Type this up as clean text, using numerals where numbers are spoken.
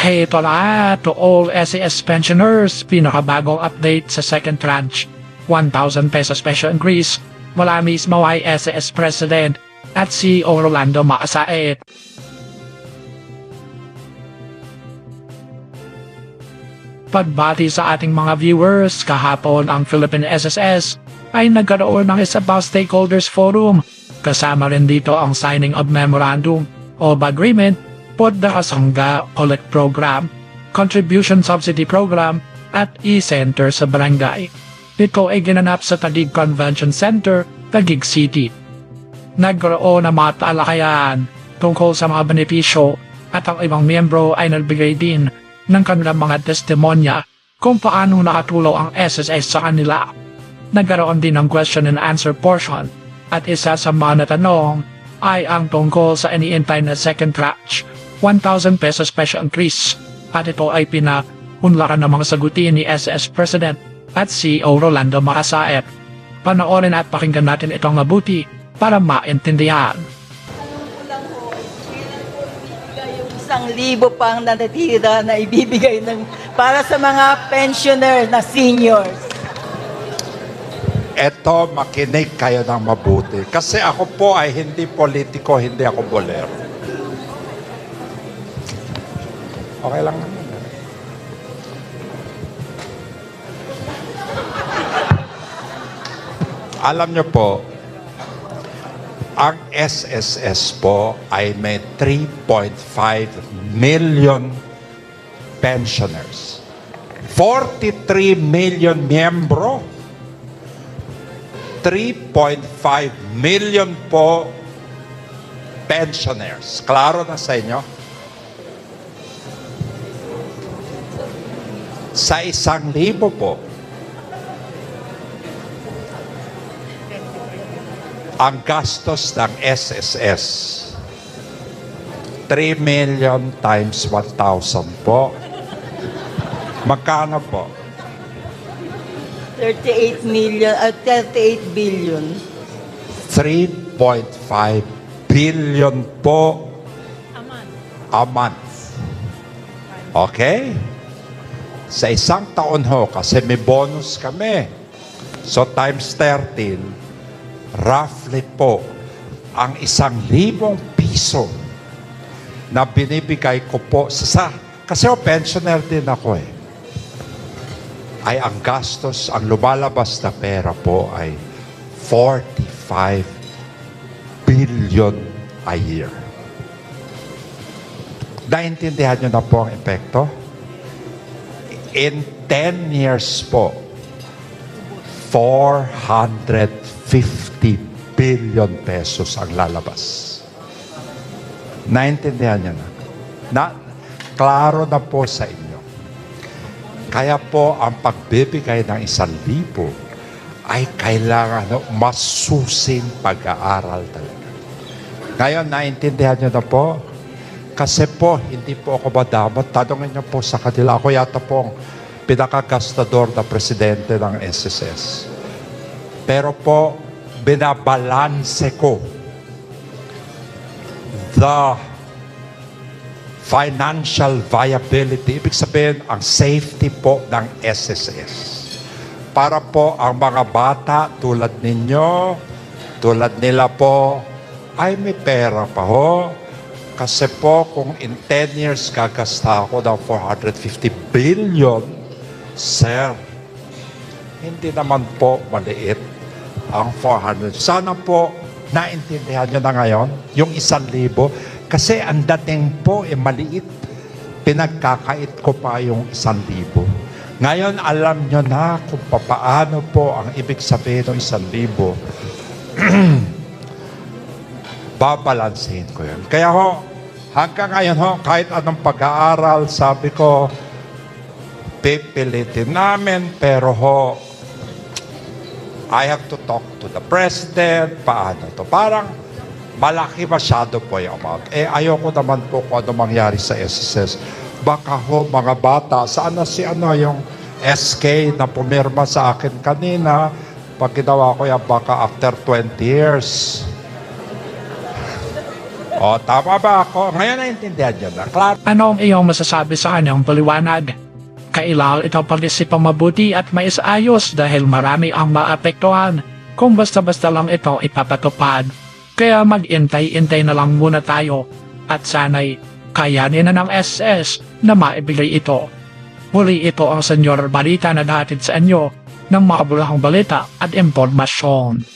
Hey tola to all SES pensioners, pinakabagong update sa second tranche. 1,000 pesos special increase mula mismo ay SES President at CEO Rolando Maasaet. Pagbati sa ating mga viewers, kahapon ang Philippine SSS ay nagkaroon ng isa pa stakeholders forum. Kasama rin dito ang signing of Memorandum of Agreement for the Kasangga Collect Program, Contribution Subsidy Program at e-center sa barangay. Ito ay ginanap sa Taguig Convention Center, Taguig City. Nagkaroon ng mga talakayan tungkol sa mga benepisyo at ang ibang miyembro ay nagbigay din ng kanilang mga testimonya kung paano nakatulong ang SSS sa kanila. Nagkaroon din ng question and answer portion at isa sa mga natanong ay ang tungkol sa iniintay na second tranche, 1,000 pesos special increase at ito ay pinahunlakan ng mga sagutin ni SS President at CEO Rolando Maasaet. Panoorin at pakinggan natin itong mabuti para maintindihan. Yung 1,000 pang natitira na ibibigay para sa mga pensioner na seniors. Eto, makinig kayo ng mabuti. Kasi ako po ay hindi politiko, hindi ako bolero. Okay lang naman. Alam nyo po, ang SSS po ay may 3.5 million pensioners. 43 million miyembro. 3.5 million po pensioners. Klaro na sa inyo? Sa 1,000 po, ang gastos ng SSS, 3 million times 1,000 po. Magkano po? 38 billion. 3.5 billion po a month. Okay? Sa isang taon ho, kasi may bonus kami. So times 13, roughly po, ang 1,000 piso na binibigay ko po kasi pensioner din ako ay ang gastos, ang lumalabas na pera po ay 45 billion a year. Naintindihan nyo na po ang epekto? In 10 years po, 450 billion pesos ang lalabas. Naintindihan nyo na? Klaro na po sa inyo. Kaya po, ang pagbibigay ng 1,000 ay kailangan masusing pag-aaral talaga. Ngayon, naintindihan nyo na po? Kasi po, hindi po ako madamot. Tanungin nyo po sa kanila. Ako yata po ang pinakagastador na presidente ng SSS. Pero po, binabalanse ko the financial viability, ibig sabihin ang safety po ng SSS. Para po ang mga bata tulad ninyo, tulad nila po, ay may pera pa ho. Kasi po kung in 10 years gagasta ako ng 450 billion, sir, hindi naman po maliit ang 400. Sana po naintindihan nyo na ngayon yung 1,000. Kasi ang dating po maliit. Pinagkakait ko pa yung 1,000. Ngayon, alam nyo na kung paano po ang ibig sabihin ng 1,000. Babalansin ko yun. Kaya ho, hanggang ngayon ho, kahit anong pag-aaral, sabi ko, pipilitin namin, pero ho, I have to talk to the president, paano to? Parang, malaki masyado po yung amount. Ayoko naman po kung ano mangyari sa SSS. Baka ho, mga bata, saan na si yung SK na pumirma sa akin kanina, pag ginawa ko yan, baka after 20 years. O, tama ba ako? Ngayon naintindihan nyo na. Klaro. Ano ang iyong masasabi sa kanyang paliwanag? Kailangan ito pag-isipang mabuti at maisayos dahil marami ang maapektuhan kung basta-basta lang ito ipapatupad. Kaya mag-intay-intay na lang muna tayo at sana'y kayanin na ng SS na maibigay ito. Muli ito ang Senyor Balita na dahatid sa inyo ng mga bulahang balita at impormasyon.